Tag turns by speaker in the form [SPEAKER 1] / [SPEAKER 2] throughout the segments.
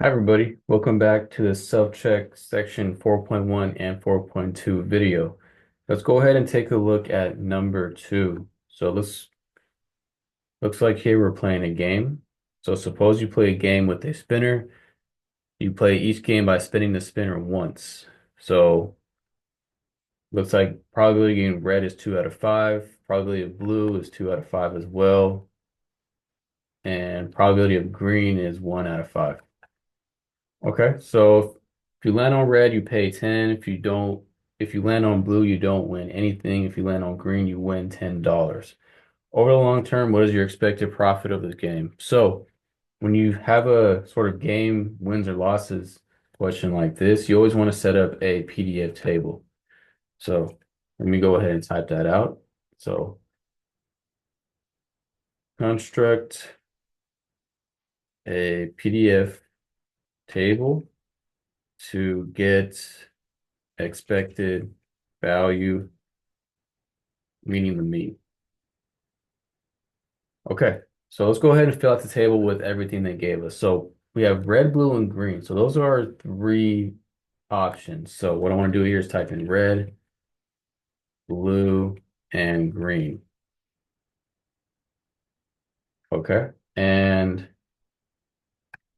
[SPEAKER 1] Hi everybody, welcome back to the self-check section 4.1 and 4.2 video. Let's go ahead and take a look at number two. So looks like here we're playing a game. So suppose you play a game with a spinner. You play each game by spinning the spinner once. So looks like probability of red is 2 out of 5. Probability of blue is 2 out of 5 as well. And probability of green is 1 out of 5. Okay, so if you land on red, you pay 10. If you land on blue, you don't win anything. If you land on green, you win $10. Over the long term, what is your expected profit of this game? So when you have a sort of game wins or losses question like this, you always want to set up a PDF table. So let me go ahead and type that out. So construct a PDF table to get expected value, meaning the mean. Okay, so let's go ahead and fill out the table with everything they gave us. So we have red, blue, and green. So those are our three options. So what I want to do here is type in red, blue, and green. Okay, and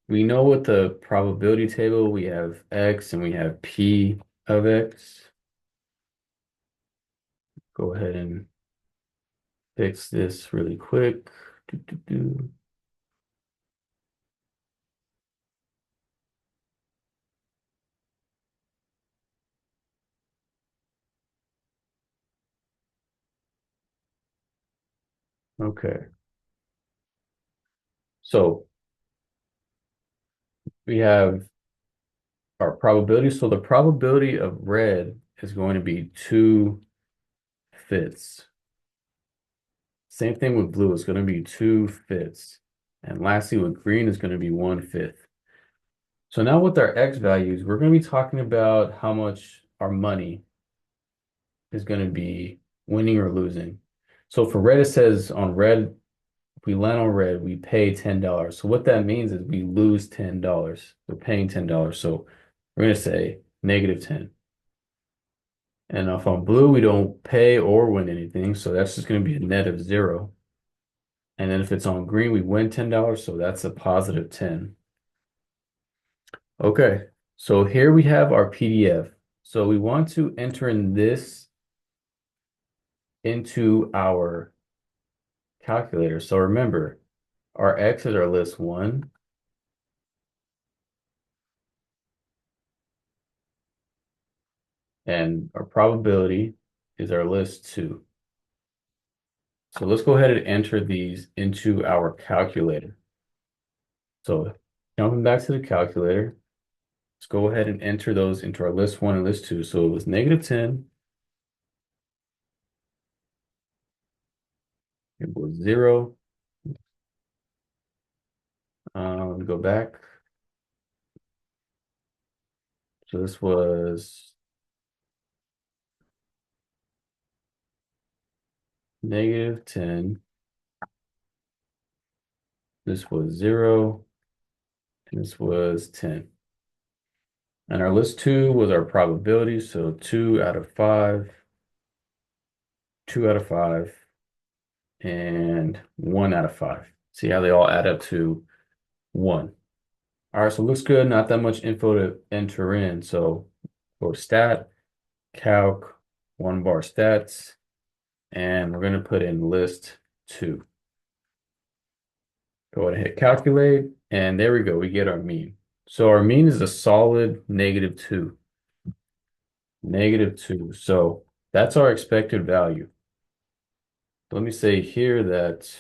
[SPEAKER 1] we know with the probability table, we have X and we have P of X. Go ahead and fix this really quick. Do, do, do. Okay, so we have our probability. So the probability of red is going to be 2/5. Same thing with blue, it's going to be 2/5. And lastly, with green is going to be 1/5. So now with our X values, we're going to be talking about how much our money is going to be winning or losing. So for red, it says on red, if we land on red, we pay $10. So what that means is we lose $10. We're paying $10. So we're going to say -10. And if on blue, we don't pay or win anything. So that's just going to be a net of 0. And then if it's on green, we win $10. So that's a positive 10. Okay. So here we have our PDF. So we want to enter in this into our calculator. So remember, our X is our list one, and our probability is our list two. So let's go ahead and enter these into our calculator. So jumping back to the calculator, let's go ahead and enter those into our list one and list two. So it was -10, it was 0. Go back. So this was -10. This was 0. And this was 10. And our list two was our probability. So 2 out of 5, 2 out of 5, and 1 out of 5. See how they all add up to 1. All right, so it looks good. Not that much info to enter in. So go to stat, calc, one bar stats, and we're going to put in list two. Go ahead and hit calculate, and there we go. We get our mean. So our mean is a solid -2. -2. So that's our expected value. Let me say here that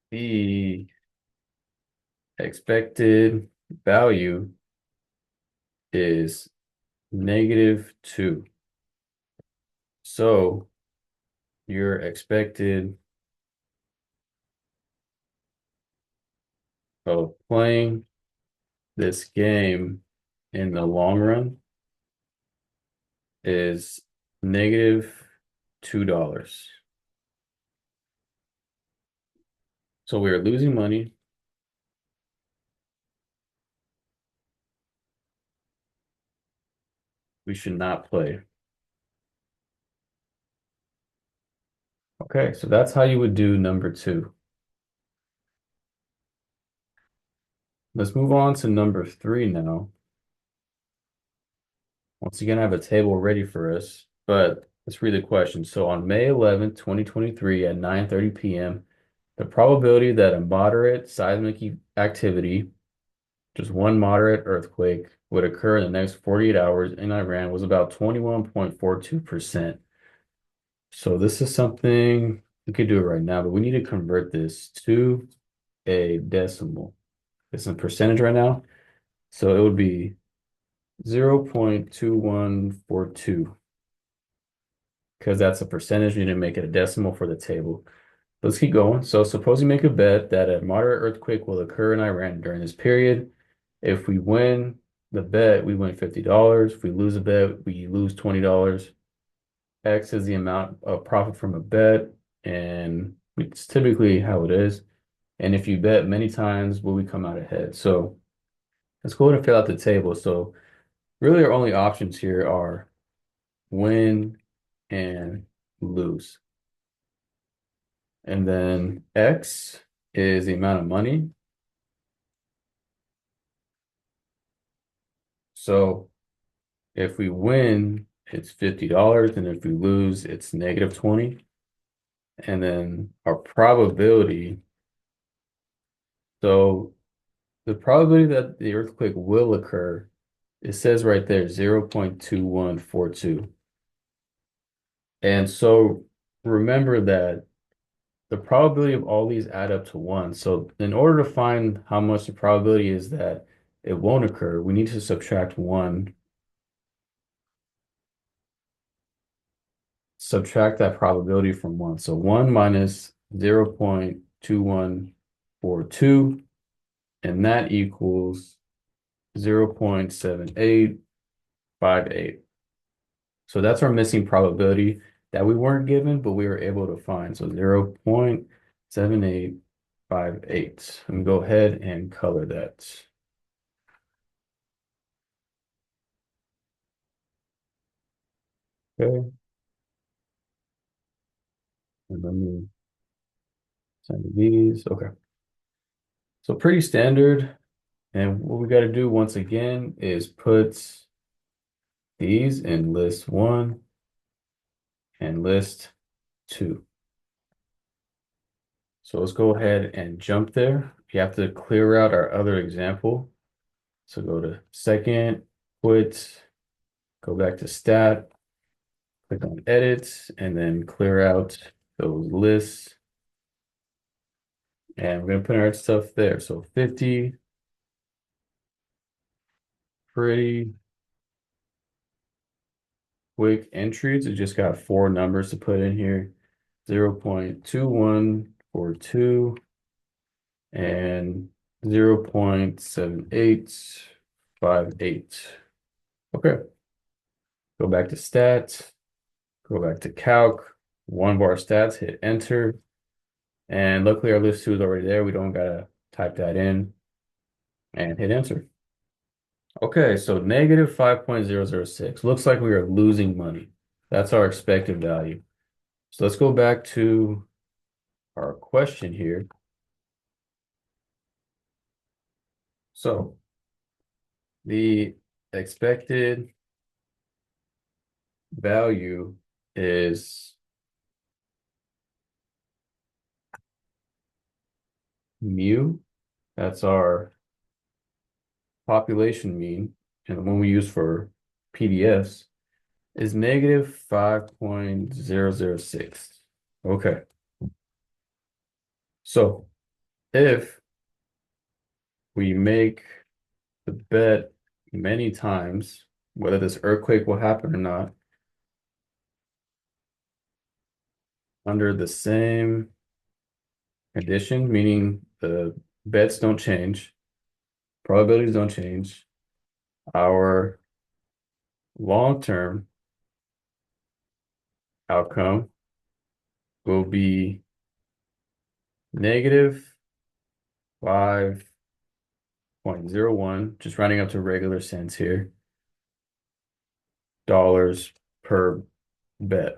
[SPEAKER 1] the expected value is -2. So your expected of playing this game in the long run is -$2. So we are losing money. We should not play. Okay, so that's how you would do number two. Let's move on to number three now. Once again, I have a table ready for us, but let's read the question. So on May 11th, 2023 at 9:30 p.m., the probability that a moderate seismic activity, just one moderate earthquake, would occur in the next 48 hours in Iran was about 21.42%. So this is something we could do it right now, but we need to convert this to a decimal. It's in percentage right now. So it would be 0.2142 because that's a percentage. We need to make it a decimal for the table. Let's keep going. So suppose you make a bet that a moderate earthquake will occur in Iran during this period. If we win the bet, we win $50. If we lose a bet, we lose $20. X is the amount of profit from a bet, and it's typically how it is. And if you bet many times, will we come out ahead? So let's go ahead and fill out the table. So really our only options here are win and lose. And then X is the amount of money. So if we win, it's $50, and if we lose, it's negative 20. And then our probability. So the probability that the earthquake will occur, it says right there 0.2142. And so remember that the probability of all these add up to one. So in order to find how much the probability is that it won't occur, we need to subtract one, subtract that probability from one. So one minus 0.2142, and that equals 0.7858. So that's our missing probability that we weren't given, but we were able to find. So 0.7858. And go ahead and color that. Okay. And let me send these. Okay. So pretty standard. And what we got to do once again is put these in list one and list two. So let's go ahead and jump there. You have to clear out our other example. So go to second, quit, go back to stat, click on edit, and then clear out those lists. And we're going to put our stuff there. So 50, pretty quick entries. It just got four numbers to put in here. 0.2142 and 0.7858. Okay. Go back to stats, go back to calc, one bar stats, hit enter. And luckily our list two is already there. We don't gotta type that in and hit enter. Okay, so negative 5.006. Looks like we are losing money. That's our expected value. So let's go back to our question here. So the expected value is mu. That's our population mean, and the one we use for PDFs is negative 5.006. Okay. So if we make the bet many times, whether this earthquake will happen or not, under the same condition, meaning the bets don't change, probabilities don't change, our long-term outcome will be negative 5.01, just rounding up to regular cents here, dollars per bet.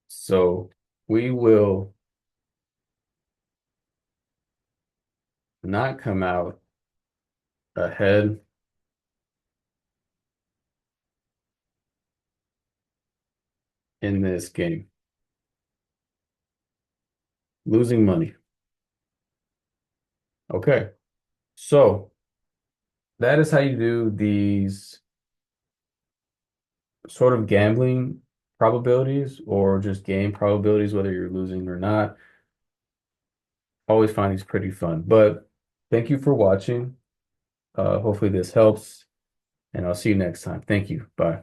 [SPEAKER 1] So we will not come out ahead in this game. Losing money. Okay. So that is how you do these sort of gambling probabilities or just game probabilities, whether you're losing or not. Always find these pretty fun. But thank you for watching. Hopefully this helps, and I'll see you next time. Thank you. Bye.